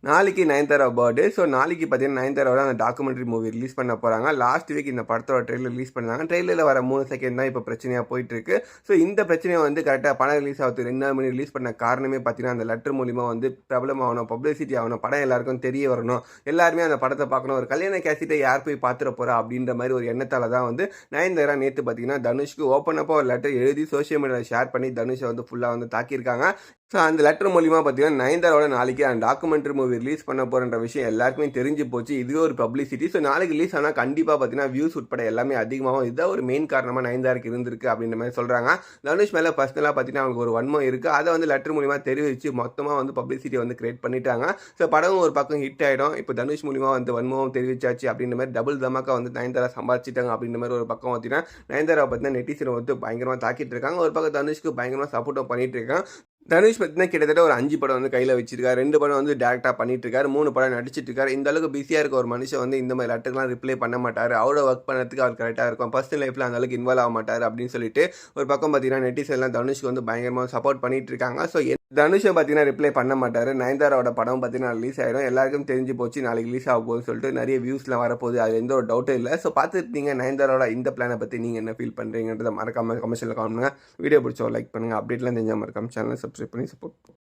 நாளைக்கு Nayanthara birthday. So நாளைக்கு பார்த்தீங்கன்னா நயன்தாராவோட அந்த டாக்குமெண்ட்ரி மூவி ரிலீஸ் பண்ண போகிறாங்க. லாஸ்ட் வீக் இந்த படத்தோட ட்ரெய்லர் ரிலீஸ் பண்ணாங்க. ட்ரெய்லரில் வர 3 செகண்ட் தான் இப்போ பிரச்சனையாக போயிட்டுருக்கு. ஸோ இந்த பிரச்சனையை வந்து கரெக்டாக படம் ரிலீஸ் ஆகுது 2 நாள் முன்னாடி ரிலீஸ் பண்ண காரணமே பார்த்தீங்கன்னா அந்த லெட்டர் மூலிமா வந்து பிரபலமாகணும், பப்ளிசிட்டி ஆகணும், படம் எல்லாருக்கும் தெரிய வரணும், எல்லாருமே அந்த படத்தை பார்க்கணும், ஒரு கல்யாண கேசட்டை யார் போய் பார்த்துட போகிறா அப்படின்ற மாதிரி ஒரு எண்ணத்தால் தான் வந்து நயன்தாரா நேற்று பார்த்தீங்கன்னா தனுஷ்க்கு ஓப்பன் அப்போ ஒரு லெட்டர் எழுதி சோஷியல் மீடியாவில் ஷேர் பண்ணி தனுஷை வந்து ஃபுல்லாக வந்து தாக்கியிருக்காங்க. ஸோ அந்த லெட்டர் மூலிமா பார்த்தீங்கன்னா நயன்தாராவோட நாளைக்கு அந்த டாக்குமெண்ட்ரி மூவி ரிலீஸ் பண்ண போகிற விஷயம் எல்லாருக்குமே தெரிஞ்சு போச்சு. இதுவே ஒரு பப்ளிசிட்டி. ஸோ நாளைக்கு ரிலீஸ் ஆனால் கண்டிப்பாக பார்த்தீங்கன்னா வியூஸ் உட்பட எல்லாமே அதிகமாகும். இதுதான் ஒரு மெயின் காரணமாக நயன்தாராக்கு இருந்திருக்கு அப்படின்ற மாதிரி சொல்கிறாங்க. தனுஷ் மேலே பர்சனலாக பார்த்தீங்கன்னா அவங்களுக்கு ஒரு வன்மம் இருக்குது. அதை வந்து லெட்டர் மூலிமா தெரிவித்து மொத்தமாக வந்து பப்ளிசிட்டி வந்து கிரியேட் பண்ணிட்டாங்க. ஸோ படம் ஒரு பக்கம் ஹிட் ஆகிடும். இப்போ தனுஷ் மூலிமா வந்து வன்மம் தெரிவிச்சாச்சு அப்படின்ற மாதிரி டபுள் தமாக்கா வந்து நயன்தாரா சம்பாதிச்சிட்டாங்க அப்படின்ற மாதிரி ஒரு பக்கம் பார்த்தீங்கன்னா நயன்தாரா பார்த்தீங்கன்னா நெட்டிசன் வந்து பயங்கரமாக தாக்கிட்டு இருக்காங்க. ஒரு பக்கம் தனுஷ்க்கு பயங்கரமாக சப்போர்ட்டும் பண்ணிட்டு இருக்காங்க. தனுஷ் பார்த்தீங்கன்னா கிட்டத்தட்ட ஒரு 5 படம் வந்து கையில் வச்சிருக்காரு. 2 படம் வந்து டேரக்டாக பண்ணிட்டு இருக்காரு. 3 படம் நடிச்சிட்டு இருக்காரு. இந்த அளவுக்கு பிஸியாக இருக்க ஒரு மனுஷன் வந்து இந்த மாதிரி லெட்டர்லாம் ரிப்ளை பண்ண மாட்டார். அவரோட ஒர்க் பண்ணுறதுக்கு அவர் கரெக்டாக இருக்கும். பர்சனல் லைஃப்பில் அந்த அளவுக்கு இன்வால்வ் ஆக மாட்டார் அப்படின்னு சொல்லிட்டு ஒரு பக்கம் பார்த்தீங்கன்னா நெட்டிசன்லாம் தனுஷ்க்கு வந்து பயங்கரமாக சப்போர்ட் பண்ணிட்டு இருக்காங்க. ஸோ தனுஷை பார்த்தீங்கன்னா ரிப்ளை பண்ண மாட்டார். நயன்தாராவோட படம் பார்த்தீங்கன்னா ரிலீஸ் ஆகிடும். எல்லாருக்கும் தெரிஞ்சு போச்சு நாளைக்கு ரிலீஸ் ஆக போகுதுன்னு சொல்லிட்டு நிறைய வியூஸ்லாம் வரப்போகுது. அது எந்த ஒரு டவுட்டும் இல்லை. ஸோ பார்த்துருந்தீங்க நயன்தாராவோட இந்த பிளானை பற்றி நீங்கள் என்ன ஃபீல் பண்ணுறீங்கன்றதை மறக்காமல் கமெண்ட்ஸில் காணுங்க. வீடியோ பிடிச்சோ லைக் பண்ணுங்கள். அப்டேட்லாம் தெரிஞ்சால் மறக்காமல் சேனலை சப்ஸ்கிரைப் பண்ணி சப்போர்ட்